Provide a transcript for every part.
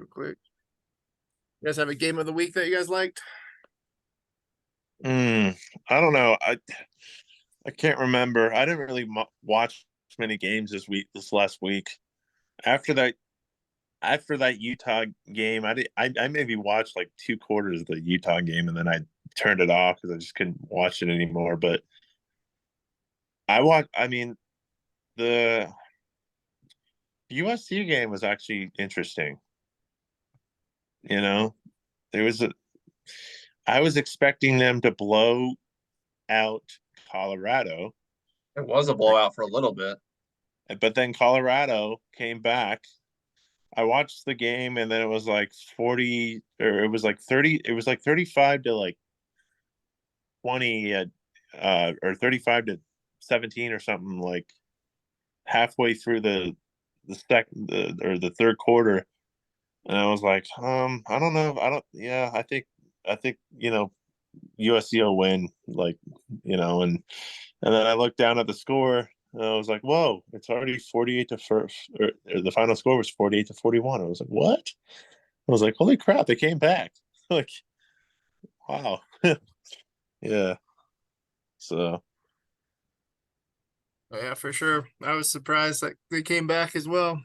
real quick. You guys have a game of the week that you guys liked? Mm, I don't know. I can't remember. I didn't really watch many games this last week. After that after that Utah game, I maybe watched like 2 quarters of the Utah game and then I turned it off because I just couldn't watch it anymore. But I mean, the USC game was actually interesting. You know, there was a I was expecting them to blow out Colorado, It was a blowout for a little bit. but then Colorado came back. I watched the game and then it was like 40 or it was like 30, it was like 35 to like 20 or 35 to 17 or something like halfway through the third quarter. And I was like, I don't know. I think, USC will win, like, and then I looked down at the score and I was like, whoa, it's already 48 to first, or the final score was 48 to 41. I was like, what? I was like, holy crap, they came back. Like, wow. Yeah. So, Yeah, for sure. I was surprised that they came back as well.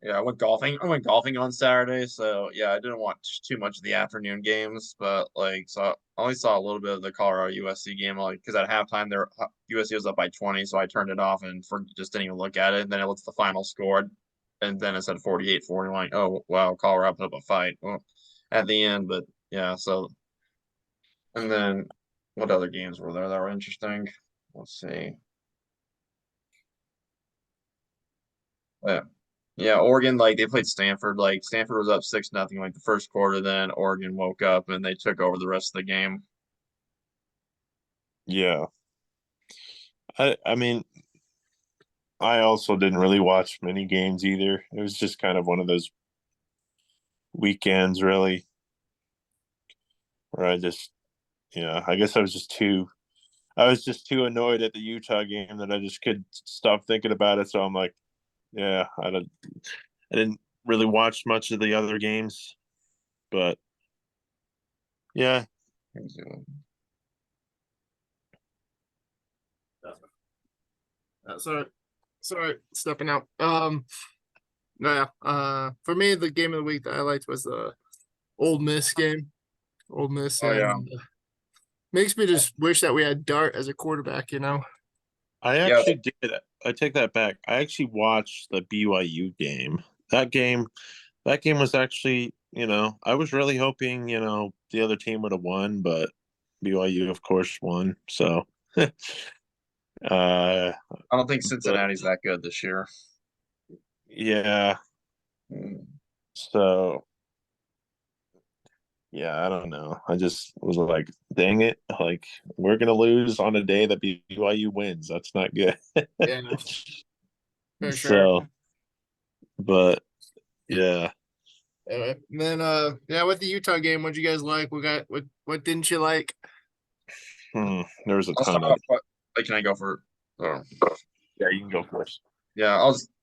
Yeah, I went golfing. I went golfing on Saturday, so yeah, I didn't watch too much of the afternoon games, but like, so I only saw a little bit of the Colorado USC game, like, because at halftime their USC was up by 20, so I turned it off and just didn't even look at it. And then I looked at the final score, and then it said 48-40. Like, oh wow, Colorado put up a fight at the end, but yeah. So, and then what other games were there that were interesting? Let's see. Yeah. Yeah, Oregon, like they played Stanford. Like Stanford was up 6-0 like the first quarter, then Oregon woke up and they took over the rest of the game. yeah. I mean, I also didn't really watch many games either. It was just kind of one of those weekends, really, where I guess I was just too annoyed at the Utah game that I just could stop thinking about it. So I'm like, yeah, I didn't really watch much of the other games, but yeah, Sorry, stepping out. Yeah. For me, the game of the week that I liked was the Old Miss game. Old Miss, Oh yeah. and makes me just wish that we had Dart as a quarterback. I Yeah, actually did. I take that back. I actually watched the BYU game. That game, that game was actually, I was really hoping, the other team would have won, but BYU, of course, won. So, uh, I don't think but Cincinnati's that good this year. yeah. Mm. So, yeah, I don't know. I just was like, dang it. Like, we're going to lose on a day that BYU wins. That's not good. Yeah, for sure. So, but yeah. Anyway, and then yeah, with the Utah game, what'd you guys like? What didn't you like? There was a I'll ton start of. off. Like, can I go for? Oh. Yeah, you can go first. Yeah,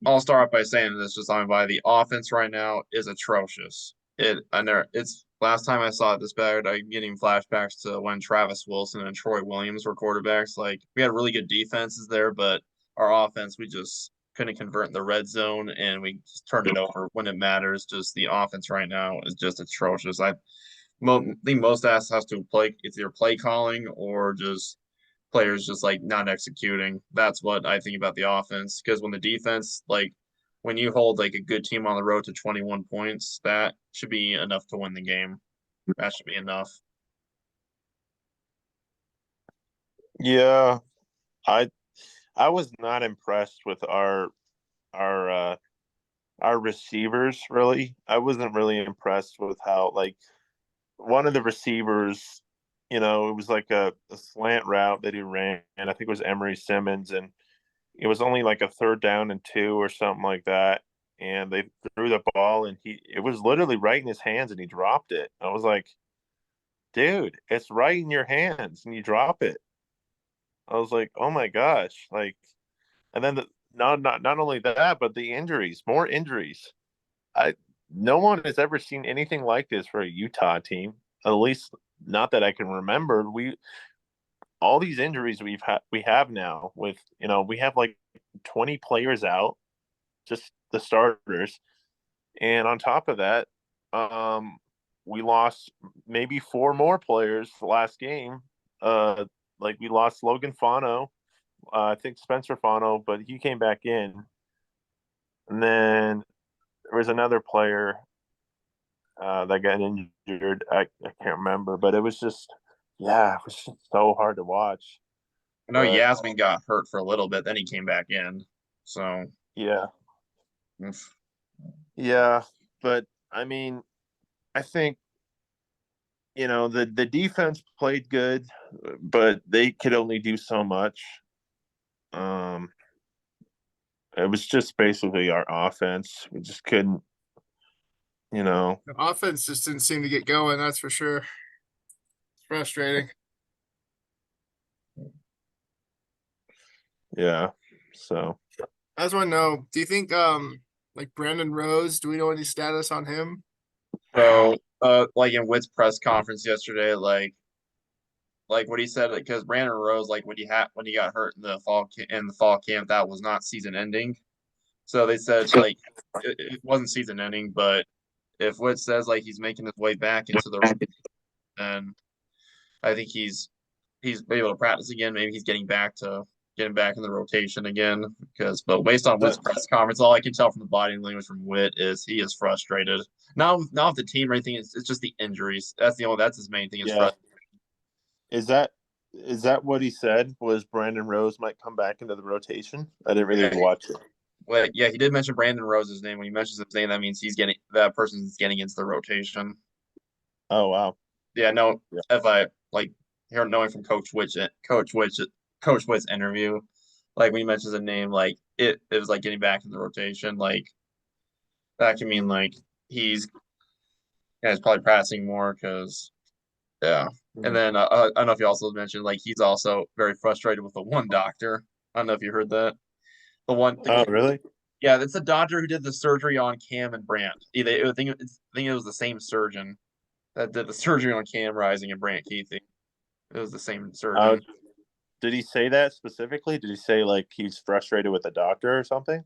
I'll start off by saying this just on by the offense right now is atrocious. It's last time I saw it this bad, I'm getting flashbacks to when Travis Wilson and Troy Williams were quarterbacks. Like we had really good defenses there, but our offense we just couldn't convert in the red zone and we just turned it over when it matters. Just the offense right now is just atrocious. Think most ass has to play it's either play calling or just players just like not executing. That's what I think about the offense. Because when the defense, like when you hold like a good team on the road to 21 points, that should be enough to win the game. That should be enough. Yeah, I I was not impressed with our our receivers really. I wasn't really impressed with how like one of the receivers, it was like a slant route that he ran, and I think it was Emery Simmons, and it was only like a third down and two or something like that. And they threw the ball, and it was literally right in his hands, and he dropped it. I was like, dude, it's right in your hands, and you drop it. I was like, oh my gosh, like, and then not only that, but the injuries, more injuries. I No one has ever seen anything like this for a Utah team. At least not that I can remember. We all these injuries we have now with we have like 20 players out, just the starters. And on top of that, we lost maybe four more players the last game. Like we lost Logan Fano, I think Spencer Fano, but he came back in. And then there was another player that got injured. I can't remember, but it was just, yeah, it was just so hard to watch. I know But Yasmin got hurt for a little bit, then he came back in. So, yeah, oof. yeah, but I mean, I think the defense played good, but they could only do so much. Um, it was just basically our offense. We just couldn't, you know. The offense just didn't seem to get going, that's for sure. It's frustrating. Yeah. So I just want to know, do you think like Brandon Rose, do we know any status on him? So, like in Witt's press conference yesterday, like what he said, because Brandon Rose, like when he got hurt in the fall camp, that was not season ending. So they said like it wasn't season ending, but if Witt says like he's making his way back into the, then I think he's able to practice again. Maybe he's getting back in the rotation again. But based on Witt's press conference, all I can tell from the body language from Witt is he is frustrated. Not with the team or anything. It's just the injuries. That's his main thing. Is yeah. Is that what he said? Was Brandon Rose might come back into the rotation? I didn't really watch it. Well, yeah, he did mention Brandon Rose's name. When he mentions his name, that means that person's getting into the rotation. Oh wow. Yeah, no. Yeah. If I like knowing from Coach Witt's interview, like when he mentions a name, like it was like getting back in the rotation. Like that can mean like he's probably practicing more because yeah. And then I don't know if you also mentioned like he's also very frustrated with the one doctor. I don't know if you heard that. Oh really? Yeah, it's the doctor who did the surgery on Cam and Brant. I think it was the same surgeon that did the surgery on Cam Rising and Brant Keithy. It was the same surgeon. Did he say that specifically? Did he say like he's frustrated with the doctor or something?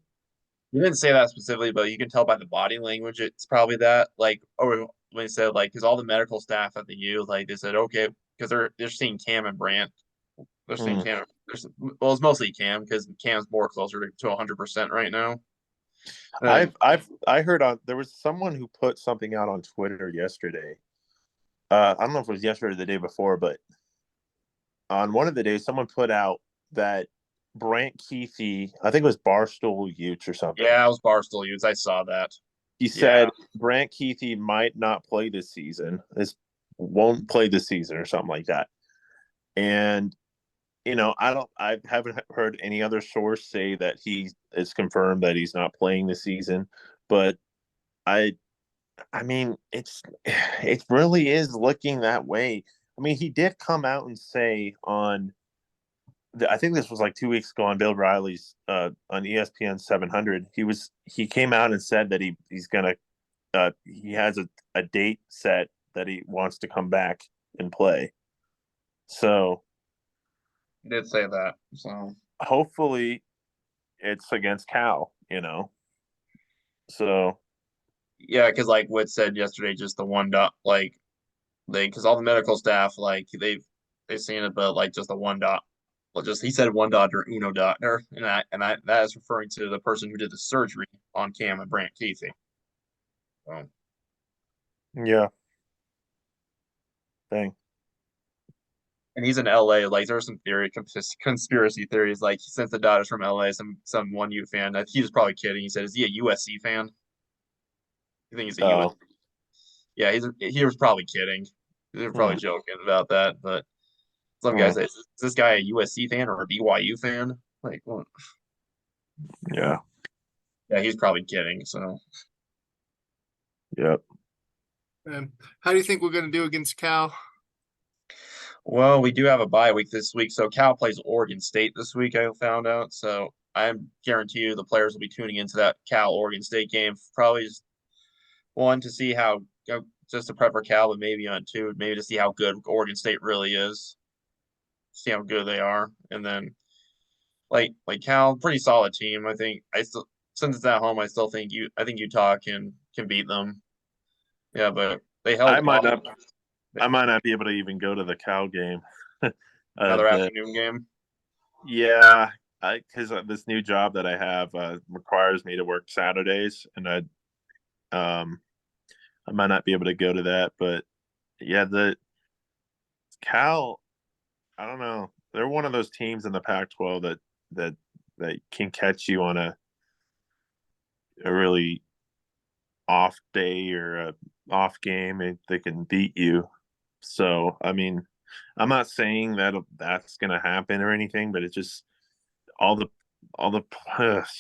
He didn't say that specifically, but you can tell by the body language it's probably that. Like, or when he said like, because all the medical staff at the U, like they said, okay, because they're seeing Cam and Brant. They're seeing Cam. Well, it's mostly Cam because Cam's more closer to 100% right now. I heard there was someone who put something out on Twitter yesterday. I don't know if it was yesterday or the day before, but on one of the days, someone put out that Brant Keithy, I think it was Barstool Utes or something. Yeah, it was Barstool Utes. I saw that. He said Brant Keithy might not play this season. Won't play this season or something like that. And I haven't heard any other source say that he is confirmed that he's not playing this season, but I mean, it really is looking that way. I mean, he did come out and say I think this was like 2 weeks ago on Bill Riley's on ESPN 700. He came out and said that he's gonna he has a date set that he wants to come back and play. So he did say that. So hopefully it's against Cal, So yeah, because like Witt said yesterday, just the one dot, like because all the medical staff like they've seen it, but like just the one dot. Well, just he said one doctor, uno doctor, and that is referring to the person who did the surgery on Cam and Brant Keithy. So, yeah, dang. and he's in LA. Like there's some conspiracy theories. Like since the daughter's from LA, some one U fan. He was probably kidding. He said, "Is he a USC fan?" You think he's a USC? Yeah, he was probably kidding. They were probably joking about that, but some guys say, "Is this guy a USC fan or a BYU fan?" Like, well, yeah, he's probably kidding. So, yep. And how do you think we're going to do against Cal? well, we do have a bye week this week, so Cal plays Oregon State this week. I found out, so I guarantee you the players will be tuning into that Cal Oregon State game. Probably just one to see just to prep for Cal, but maybe on two, maybe to see how good Oregon State really is, see how good they are, and then like Cal, pretty solid team. I think I still since it's at home, I think Utah can beat them. Yeah, but they held I might off not. I might not be able to even go to the Cal game. another The afternoon game. Yeah, because this new job that I have requires me to work Saturdays, and I might not be able to go to that. But yeah, the Cal, I don't know. They're one of those teams in the Pac-12 that that can catch you on a really off day or a off game, and they can beat you. So I mean, I'm not saying that that's going to happen or anything, but it's just all the all the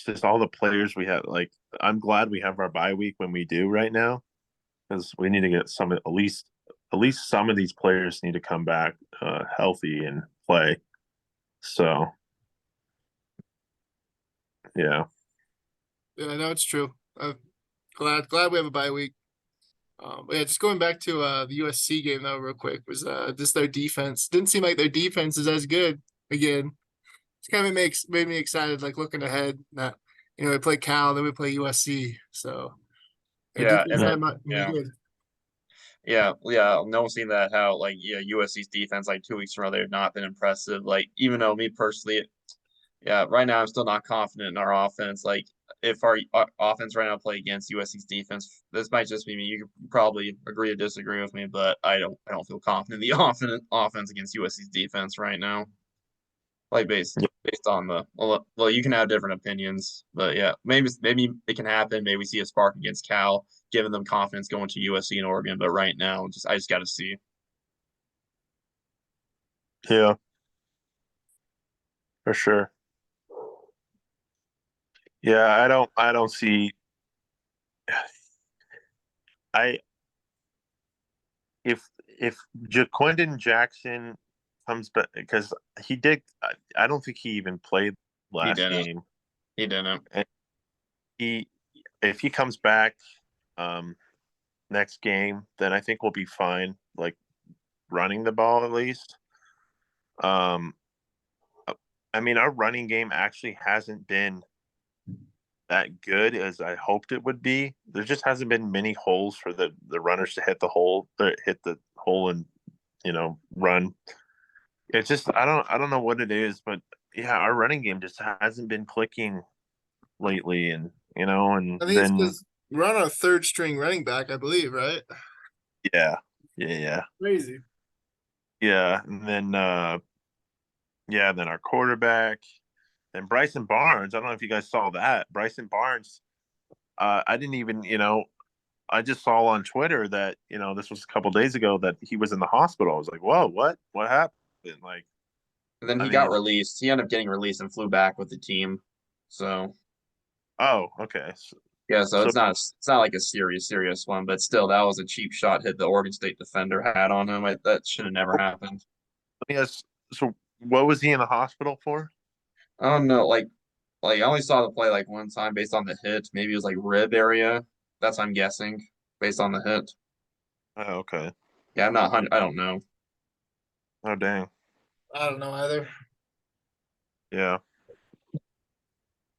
just all the players we have. Like, I'm glad we have our bye week when we do right now, because we need to get some at least some of these players need to come back healthy and play. So yeah, Yeah, no, it's true. Glad we have a bye week. But yeah, just going back to the USC game though, real quick, was just their defense. Didn't seem like their defense is as good again. It's kind of made me excited, like looking ahead that we play Cal, then we play USC. So their Yeah, defense and Yeah. that might be yeah, good. yeah. No one's seen that how like USC's defense like 2 weeks from now they've not been impressive. Like even though me personally, yeah, right now I'm still not confident in our offense. Like if our offense right now play against USC's defense, this might just be me. You could probably agree to disagree with me, but I don't feel confident in the offense against USC's defense right now. Like based on the well, you can have different opinions, but yeah, maybe it can happen. Maybe we see a spark against Cal, giving them confidence going to USC and Oregon. But right now, I just got to see. Yeah, for sure. Yeah, I don't see. I if Jaquindon Jackson comes back, because he did. I don't think he even played He last didn't. game. He didn't. And he if he comes back um next game, then I think we'll be fine. Like, running the ball at least. Um, I mean, our running game actually hasn't been that good as I hoped it would be. There just hasn't been many holes for the runners to hit the hole and run. It's just I don't know what it is, but yeah, our running game just hasn't been clicking lately, and and I think it's then because we're on our third string running back, I believe, right? yeah, yeah, Crazy. yeah, and then then our quarterback, and Bryson Barnes. I don't know if you guys saw that. Bryson Barnes. I didn't even I just saw on Twitter that this was a couple days ago that he was in the hospital. I was like, whoa, what happened? Like, And then I he got mean, released. He ended up getting released and flew back with the team. So oh, okay. yeah, so So it's not like a serious one, but still, that was a cheap shot hit the Oregon State defender had on him. That should have never happened. yes. So what was he in the hospital for? I don't know, like I only saw the play like one time based on the hit. Maybe it was like rib area. That's what I'm guessing based on the hit. Oh, okay. Yeah, I'm not 100. I don't know. Oh, dang. I don't know either. Yeah.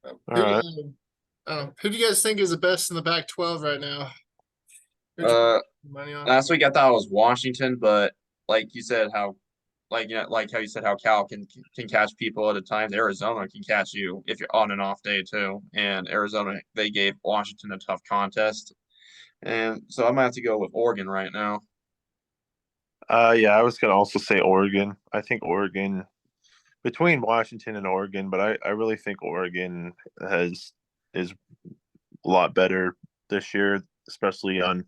All Who, right. who do you guys think is the best in the Pac-12 right now? Who'd you Uh, put money on? Last week I thought it was Washington, but like you said, like how you said how Cal can catch people at a time. Arizona can catch you if you're on an off day too. And Arizona, they gave Washington a tough contest, and so I might have to go with Oregon right now. Yeah, I was gonna also say Oregon. I think Oregon, between Washington and Oregon, but I really think Oregon is a lot better this year, especially on.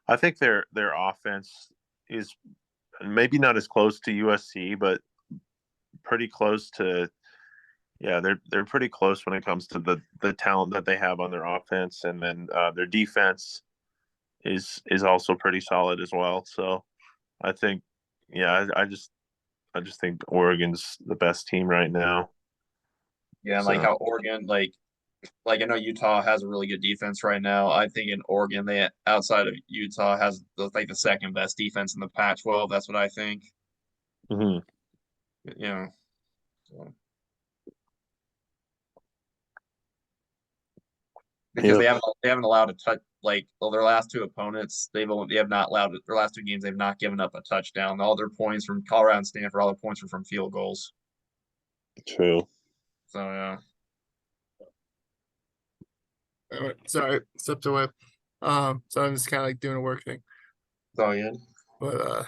I think their offense is maybe not as close to USC, but pretty close to. Yeah, they're pretty close when it comes to the talent that they have on their offense, and then their defense is also pretty solid as well. So I think, yeah, I just think Oregon's the best team right now. Yeah, and like So, how Oregon, like I know Utah has a really good defense right now. I think in Oregon, they outside of Utah has like the second best defense in the Pac-12. That's what I think. mhm. You know, so- because Yep. they haven't allowed a touch like well, their last two opponents they have not allowed their last two games they've not given up a touchdown. All their points from Colorado and Stanford, all their points are from field goals. True. So yeah, Sorry, stepped away. So I'm just kind of like doing a work thing. so yeah. But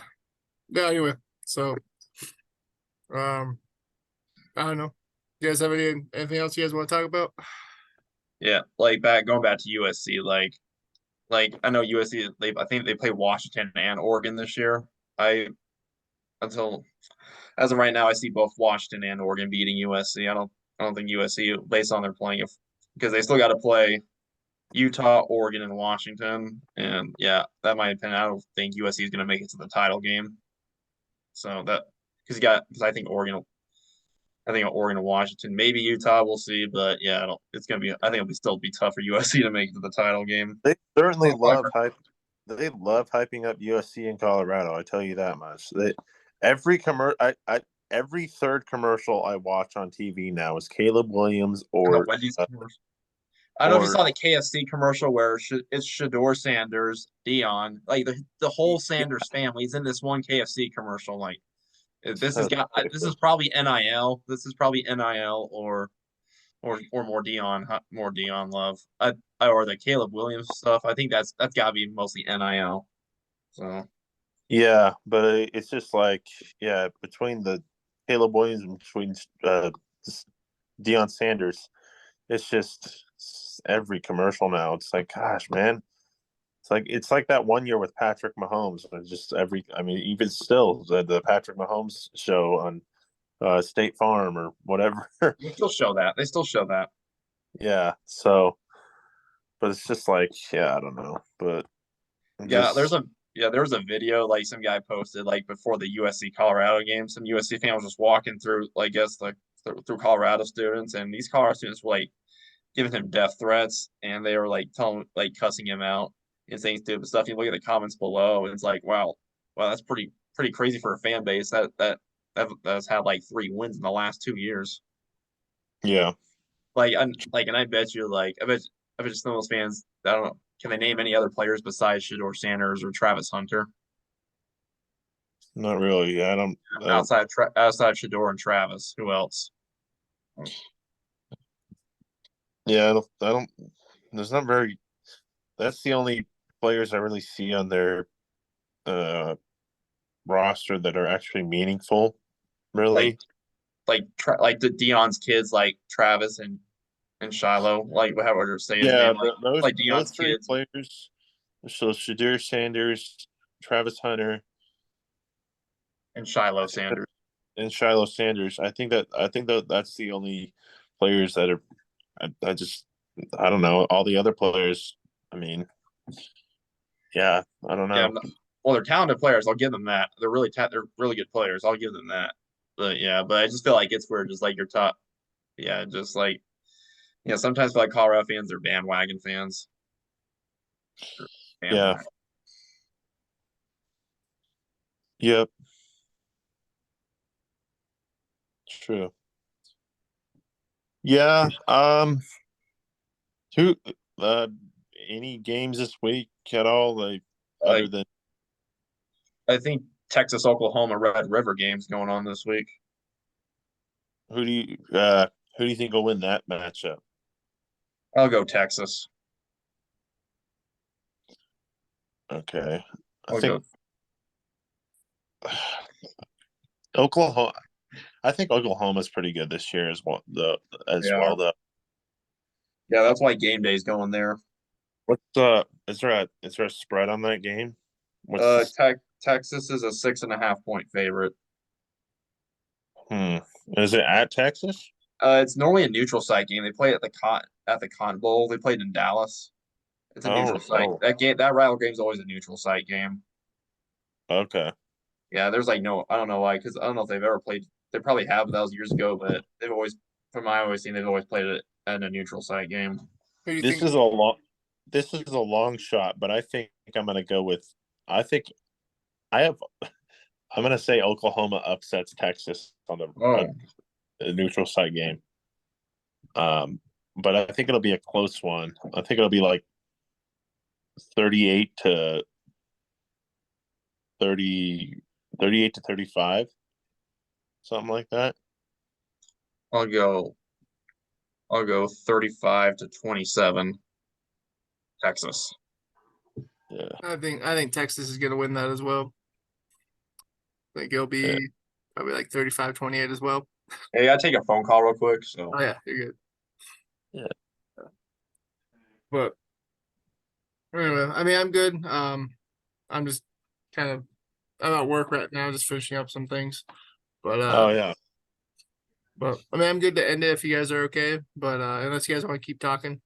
yeah, anyway. So I don't know. You guys have anything else you guys want to talk about? Yeah, going back to USC, like I know USC I think they play Washington and Oregon this year. I until as of right now I see both Washington and Oregon beating USC. I don't think USC based on their playing if because they still got to play Utah, Oregon, and Washington. And yeah, that my opinion. I don't think USC is going to make it to the title game. So that because I think Oregon and Washington, maybe Utah, we'll see. But yeah, it's gonna be. I think it'll still be tough for USC to make it to the title game. They certainly love hype. They love hyping up USC in Colorado. I tell you that much. Every third commercial I watch on TV now is Caleb Williams And the or Wendy's commercial. I don't know if you or saw the KFC commercial where it's Shador Sanders, Dion, like the whole Sanders family is in this one KFC commercial. Like this is probably NIL. This is probably NIL or more Dion love. Or the Caleb Williams stuff. I think that's got to be mostly NIL. So yeah, but it's just like between the Caleb Williams and between Deion Sanders, it's every commercial now. It's like, gosh, man, it's like that one year with Patrick Mahomes. Just I mean, even still, the Patrick Mahomes show on State Farm or whatever. they still show that. They still show that. Yeah. So, but it's just like, yeah, I don't know, but Yeah, just there was a video like some guy posted like before the USC Colorado game. Some USC fan was just walking through, like, I guess like through Colorado students, and these Colorado students were like giving him death threats, and they were like telling like cussing him out and saying stupid stuff. You look at the comments below, and it's like, wow, that's pretty crazy for a fan base that's had like 3 wins in the last 2 years. yeah, And I bet you I bet some of those fans. I don't know. Can they name any other players besides Shador Sanders or Travis Hunter not really. I don't outside Shador and Travis? Who else? yeah, I don't. There's not very. That's the only players I really see on their uh roster that are actually meaningful. Like Really, like the Dion's kids, like Travis and Shiloh, like however to say his yeah. name, like Those Dion's three kids players. So Shadir Sanders, Travis Hunter, and Shiloh I think that, Sanders. and Shiloh Sanders. I think that that's the only players that are. I just I don't know all the other players. I mean, yeah, I don't Yeah, know. well, they're talented players. I'll give them that. They're really good players. I'll give them that. But yeah, but I just feel like it's where just like your top. Yeah, just like sometimes I feel like Colorado fans are bandwagon fans. Yeah, Bandwagon. yep, true. Yeah. Who? Uh, any games this week at all? Like other Like than I think Texas Oklahoma Red River games going on this week. who do you think will win that matchup? I'll go Texas. Okay, I I'll think go. Oklahoma. I think Oklahoma's pretty good this year as well. Yeah, Though. yeah. That's why game day's going there. What's is there a spread on that game? What's Texas is a 6.5 point favorite. hmm? Is it at Texas? It's normally a neutral site game. They play at the Cotton Bowl. They played in Dallas. It's a Oh, neutral site. That rival game's always a neutral site game. okay. Yeah, there's like no, I don't know why, because I don't know if they've ever played. They probably have, but that was years ago. But they've always from my always seen, they've always played it at a neutral site game. Who do you This think? is a long this is a long shot, but I think I'm gonna go with I think I have I'm gonna say Oklahoma upsets Texas on Oh, a neutral site game. But I think it'll be a close one. I think it'll be like 38 to 30, 38 to 35, something like that. I'll go. I'll go 35-27, Texas. Yeah. I think Texas is gonna win that as well. I think it'll be Yeah. probably like 35-28 as well. Hey, I take a phone call real quick. So Oh yeah, you're good. Yeah. But anyway, I mean, I'm good. I'm just kind of I'm at work right now, just finishing up some things. But Oh yeah. I mean, I'm good to end it if you guys are okay. But unless you guys want to keep talking,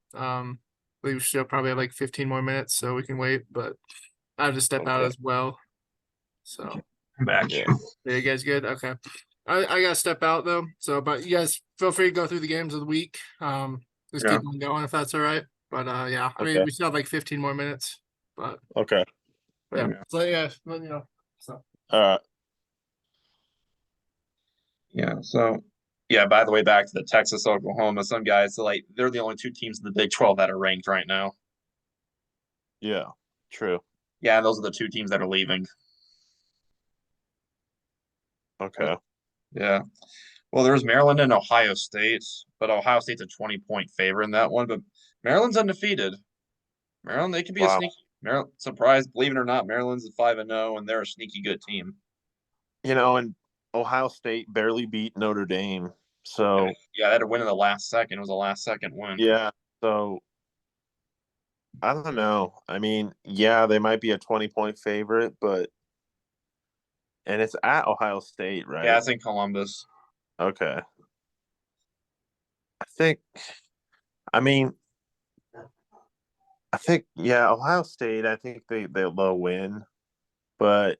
we should probably have like 15 more minutes, so we can wait. But I have to step out Okay. as well. So I'm back. Yeah. are you guys good? Okay. I gotta step out though. So but you guys feel free to go through the games of the week. Just Yeah. keep on going if that's all right. But yeah, I mean Okay. we still have like 15 more minutes. But Okay. yeah. Okay. So yeah, let you know. So All right. Yeah. So, yeah. By the way, back to the Texas Oklahoma. Some guys, so like, they're the only two teams in the Big 12 that are ranked right now. Yeah. True. Yeah, and those are the two teams that are leaving. Okay. Yeah. Well, there's Maryland and Ohio State, but Ohio State's a 20-point favorite in that one. But Maryland's undefeated. Maryland, they could be a Wow. sneaky. Maryland, surprise, believe it or not, Maryland's at 5-0, and they're a sneaky good team. And Ohio State barely beat Notre Dame. So Yeah, they had to win in the last second. It was a last second win. yeah. So I don't know. I mean, yeah, they might be a 20-point favorite, but and it's at Ohio State, right? Yeah, it's in Columbus. Okay. I think I mean I think yeah, Ohio State, I think they'll win, but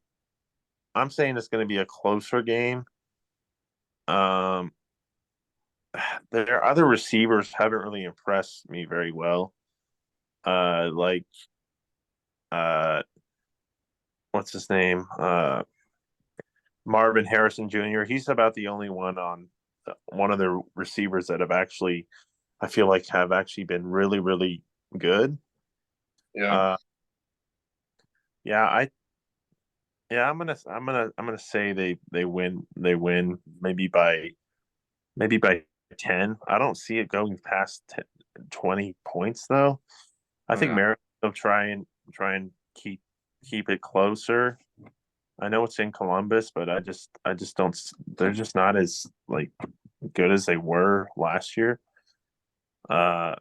I'm saying it's gonna be a closer game. Um their other receivers haven't really impressed me very well. Like uh what's his name? Marvin Harrison Jr. He's about the only one on one of the receivers that have actually, I feel like, have actually been really, really good. Yeah. Uh, yeah, I'm gonna say they win maybe by 10. I don't see it going past 10, 20 points though. I think Yeah. Maryland will try and keep it closer. I know it's in Columbus, but I just don't. They're just not as like good as they were last year. Uh,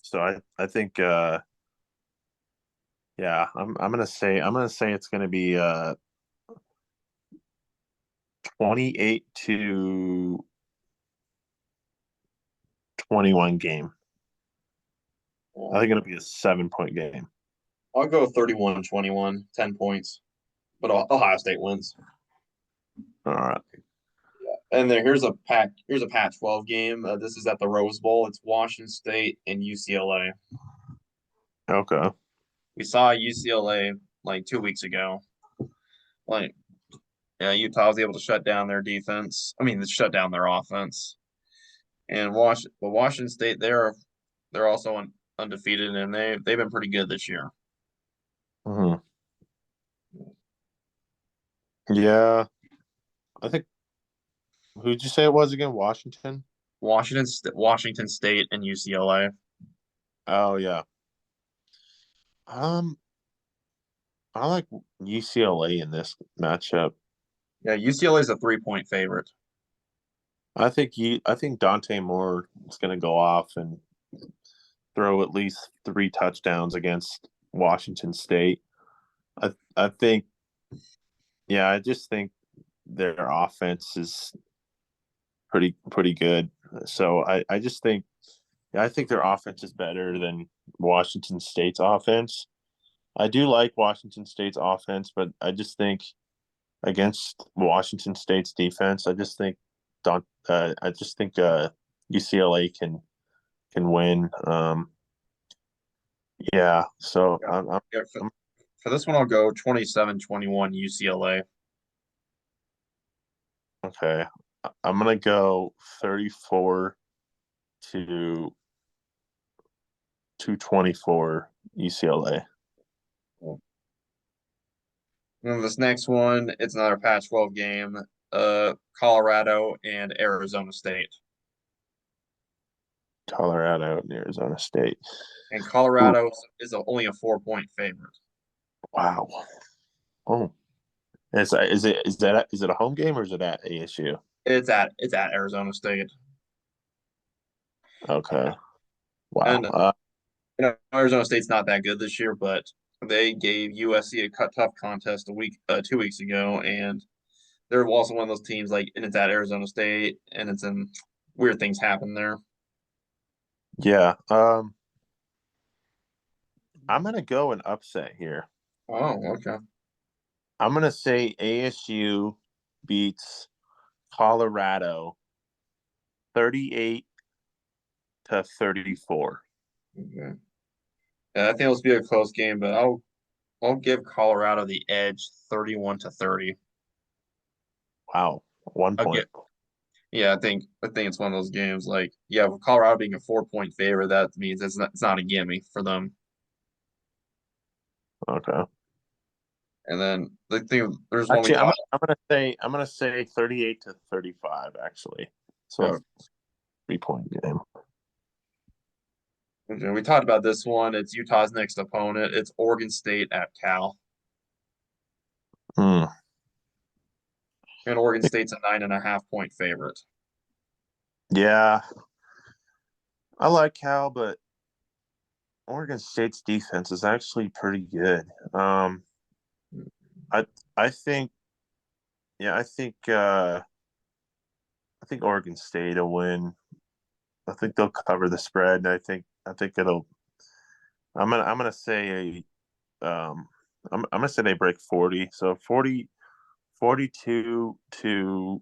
so I think yeah, I'm gonna say it's gonna be 28 to 21 game. I think it'll be a 7-point game. I'll go 31-21, 10 points. But Ohio State wins. All right. And then here's a Pac-12 game. This is at the Rose Bowl. It's Washington State and UCLA. Okay. We saw UCLA like 2 weeks ago. Like, yeah, Utah was able to shut down their defense. I mean, shut down their offense. And Washington State, they're also undefeated, and they've been pretty good this year. Mhm. Yeah, I think. Who'd you say it was again? Washington. Washington State and UCLA. Oh yeah. Um, I like UCLA in this matchup. Yeah, UCLA is a 3-point favorite. I think Dante Moore is going to go off and throw at least 3 touchdowns against Washington State. I think, yeah, I just think their offense is pretty good. So I just think, yeah, I think their offense is better than Washington State's offense. I do like Washington State's offense, but I just think against Washington State's defense, I just think I just think UCLA can win. Yeah, so Yeah. I'm Yeah, for this one, I'll go 27-21 UCLA. okay. I'm gonna go 34 to 224 UCLA. And this next one, it's another Pac-12 game. Colorado and Arizona State. Colorado and Arizona State. And Ooh, Colorado is only a 4-point favorite. wow. Oh, is it a home game or is it at ASU? It's at Arizona State. Okay. Wow. And Arizona State's not that good this year, but they gave USC a tough contest 2 weeks ago, and they're also one of those teams and it's at Arizona State, and it's in weird things happen there. Yeah. I'm gonna go an upset here. Oh, okay. I'm gonna say ASU beats Colorado 38 to 34. Okay. Yeah, I think it'll be a close game, but I'll give Colorado the edge 31-30. Wow. One I'll point. get Yeah, I think it's one of those games with Colorado being a 4-point favorite, that means it's not a gimme for them. Okay. And then the thing there's one we Actually, talked I'm gonna say 38 to 35. Actually, so about. 3-point game. We talked about this one. It's Utah's next opponent. It's Oregon State at Cal. Hmm. And Oregon State's a 9.5-point favorite. Yeah, I like Cal, but Oregon State's defense is actually pretty good. I I think yeah, I think Oregon State will win. I think they'll cover the spread, and I think it'll. I'm gonna say I'm gonna say they break 40. So 42 to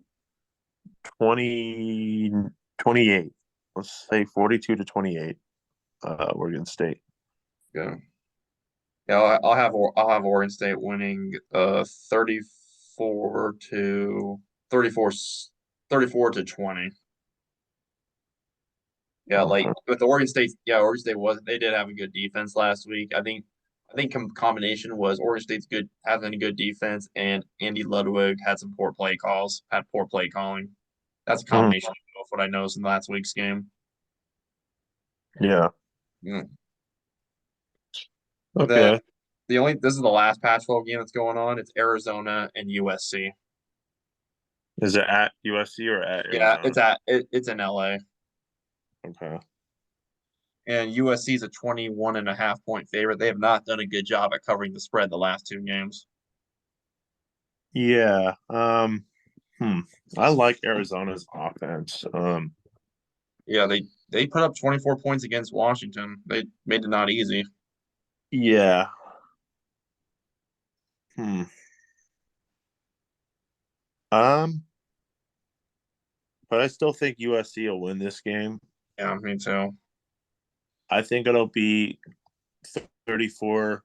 20 28. Let's say 42 to 28. Oregon State. Yeah. Yeah, I'll have Oregon State winning 34 to 34 34 to 20. Yeah, Okay. with Oregon State they did have a good defense last week. I think combination was Oregon State's good having a good defense, and Andy Ludwig had some poor play calls, had poor play calling. That's a Mhm. combination of what I noticed in last week's game. Yeah. Yeah. And then Okay. this is the last Pac-12 game that's going on. It's Arizona and USC. Is it at USC or at Yeah, Arizona? it's in LA. Okay. And USC is a 21.5-point favorite. They have not done a good job at covering the spread the last two games. Yeah. I like Arizona's offense. Yeah, they put up 24 points against Washington. They made it not easy. Yeah. Hmm. Um, but I still think USC will win this game. Yeah, me too. I think it'll be 34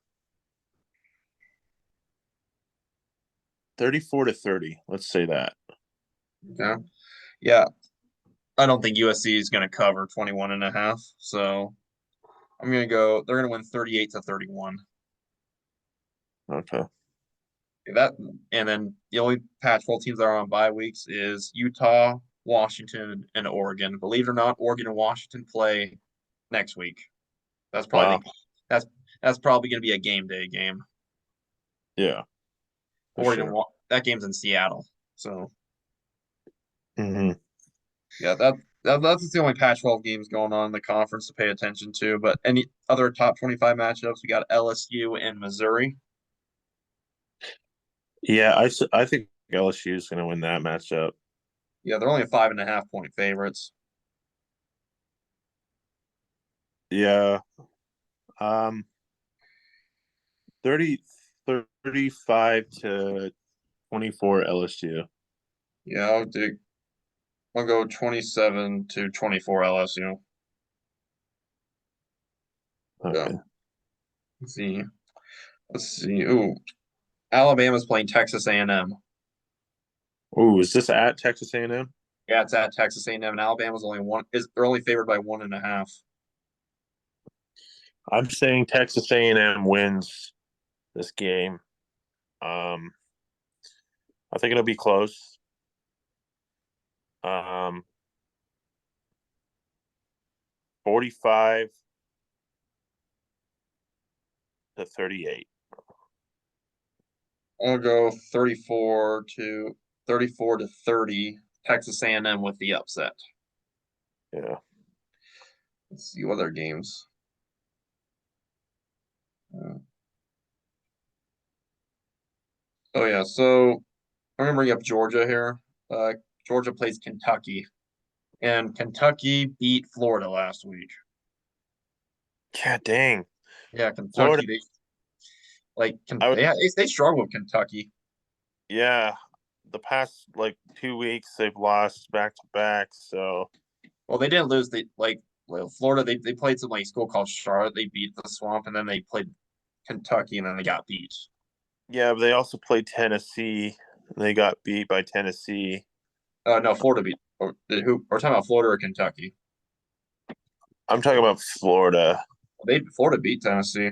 34 to 30. Let's say that. Yeah. Yeah. I don't think USC is going to cover 21.5. So I'm going to go, they're going to win 38-31. Okay. That and then the only Pac-12 teams that are on bye weeks is Utah, Washington, and Oregon. Believe it or not, Oregon and Washington play next week. That's Wow. probably that's that's probably going to be a game day game. Yeah. For Oregon, sure. that game's in Seattle. So Hmm. yeah, that's the only Pac-12 games going on in the conference to pay attention to. But any other top 25 matchups? We got LSU and Missouri. Yeah, I think LSU is going to win that matchup. Yeah, they're only 5.5-point favorites. Yeah. Um, 30 35 to 24 LSU. Yeah, I'll go 27-24 LSU. Okay. Let's see. Let's see. Ooh, Alabama's playing Texas A&M. Ooh, is this at Texas A&M? Yeah, it's at Texas A&M, and Alabama's they're only favored by 1.5. I'm saying Texas A&M wins this game. I think it'll be close. 45-38. I'll go 34-30, Texas A&M with the upset. Yeah. Let's see what other games. Oh yeah, so I'm gonna bring up Georgia here. Georgia plays Kentucky, and Kentucky beat Florida last week. God dang. Yeah, Florida. Kentucky. I would, They struggle with Kentucky. yeah. The past like 2 weeks they've lost back to back. So Well, they didn't lose. Florida. They played some like school called Charlotte. They beat the Swamp, and then they played Kentucky, and then they got beat. yeah, but they also played Tennessee. They got beat by Tennessee. No, Florida beat. Who? We're talking about Florida or Kentucky. I'm talking about Florida. Florida beat Tennessee.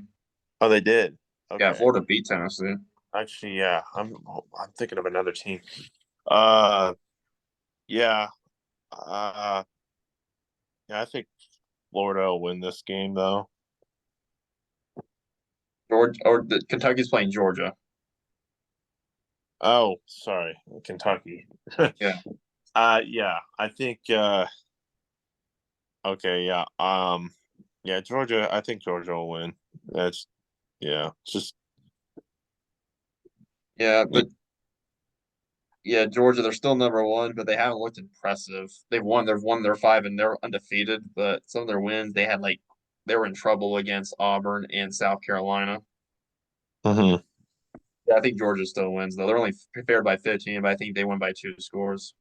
Oh, they did. Yeah, Okay. Florida beat Tennessee. Actually, yeah. I'm thinking of another team. Uh, yeah. Uh, yeah. I think Florida will win this game though. Kentucky's playing Georgia. Oh, sorry, Kentucky. Yeah. Yeah. I think. Okay. Yeah. Yeah. Georgia. I think Georgia will win. That's. Yeah. Just. Yeah, but yeah, Georgia, they're still number 1, but they haven't looked impressive. They've won their 5 and they're undefeated, but some of their wins they were in trouble against Auburn and South Carolina. Mhm. Yeah, I think Georgia still wins though. They're only favored by 15, but I think they win by 2 scores.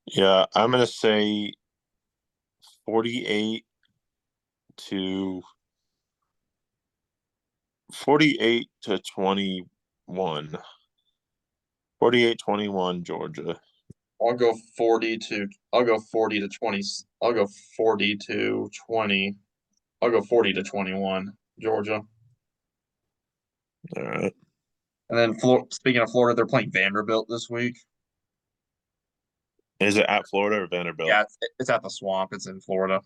Yeah. I'm gonna say 48 to 21. 48-21 Georgia. I'll go 40 to 20. I'll go 40 to 20. I'll go 40 to 21, Georgia. All right. And then speaking of Florida, they're playing Vanderbilt this week. Is it at Florida or Vanderbilt? Yeah, it's at the Swamp. It's in Florida.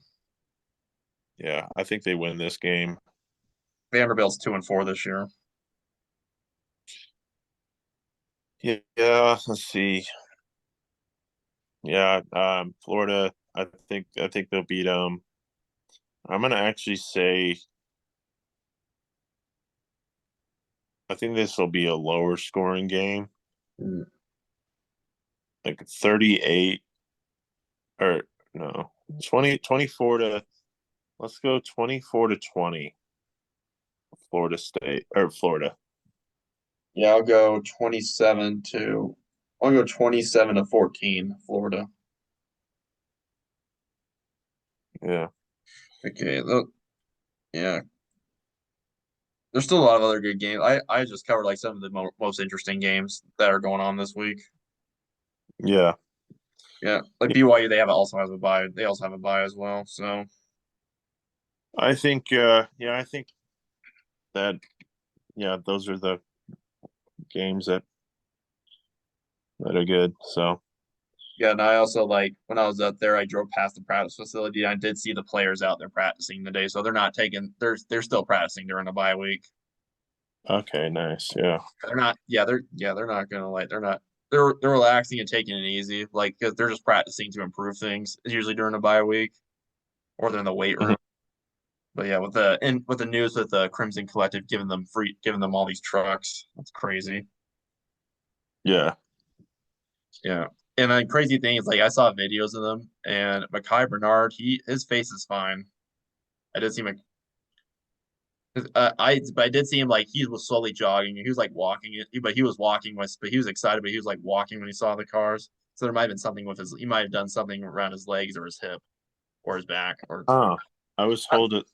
Yeah, I think they win this game. Vanderbilt's 2-4 this year. Yeah, let's see. Yeah, Florida. I think they'll beat them. I'm gonna actually say I think this will be a lower scoring game, Mm. like 38 or no, 24 to. Let's go 24 to 20. Florida State or Florida. Yeah, I'll go 27 to 14, Florida. Yeah. Okay, yeah. There's still a lot of other good games. I just covered like some of the most interesting games that are going on this week. Yeah. Yeah, like BYU, they also have a bye. They also have a bye as well. So I think I think that those are the games that are good. So yeah, and I also like when I was up there, I drove past the practice facility. And I did see the players out there practicing today, so they're not taking. They're still practicing during the bye week. okay, nice. Yeah. They're not. They're not gonna like. They're relaxing and taking it easy, like because they're just practicing to improve things. It's usually during the bye week or they're in the weight Mhm. room. But yeah, with the news with the Crimson Collective giving them all these trucks, that's crazy. Yeah. Yeah. And the crazy thing is, like, I saw videos of them, and Makai Bernard, his face is fine. I did see him. But I did see him like he was slowly jogging. He was like walking it, but he was excited, but he was like walking when he saw the cars. So there might have been something with he might have done something around his legs or his hip or his back or Oh, I was told it.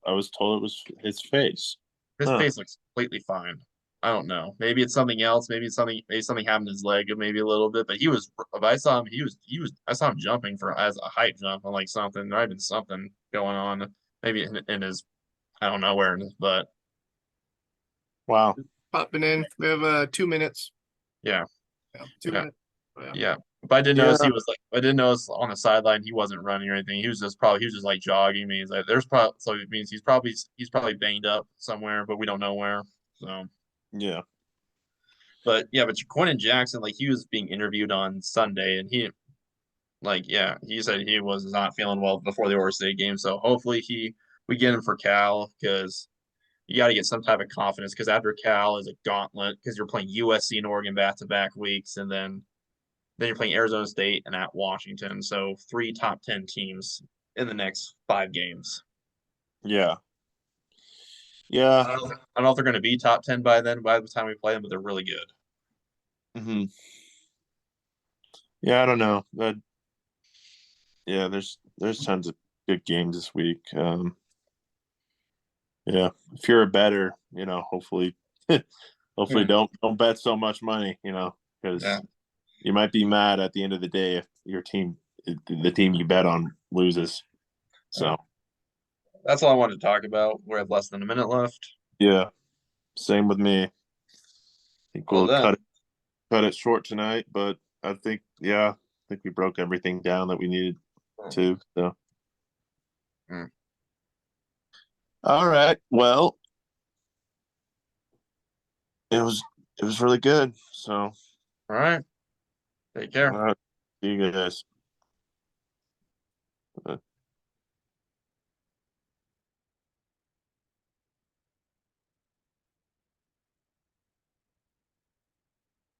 I was told it was his face. his Huh. face looks completely fine. I don't know. Maybe it's something else. Maybe something happened to his leg, maybe a little bit. But if I saw him, I saw him jumping for as a height jump on like something. There might have been something going on. Maybe in his, I don't know where in his butt. Wow. Popping in. We have 2 minutes. Yeah, Yeah, 2 Yeah. minutes. Yeah. yeah. But I did notice Yeah. I did notice on the sideline he wasn't running or anything. He was just like jogging. Means like there's probably so it means he's probably banged up somewhere, but we don't know where. So. Yeah. But yeah, but Quentin Jackson, like he was being interviewed on Sunday, and he said he was not feeling well before the Oregon State game. So hopefully we get him for Cal because you got to get some type of confidence because after Cal is a gauntlet because you're playing USC and Oregon back-to-back weeks, and then you're playing Arizona State and at Washington. So 3 top 10 teams in the next 5 games. Yeah. I Yeah. don't know if they're going to be top 10 by the time we play them, but they're really good. Hmm. Yeah, I don't know. Yeah, there's tons of good games this week. Yeah, if you're a better, hopefully, hopefully Hmm. don't bet so much money, because Yeah. you might be mad at the end of the day if your team, the team you bet on, loses. So That's all I wanted to talk about. We have less than a minute left. yeah, same with me. I think Well we'll then, cut it short tonight, but I think we broke everything down that we needed to. So Hmm. all right, well, it was really good. So All right. Take care. all right, see you guys.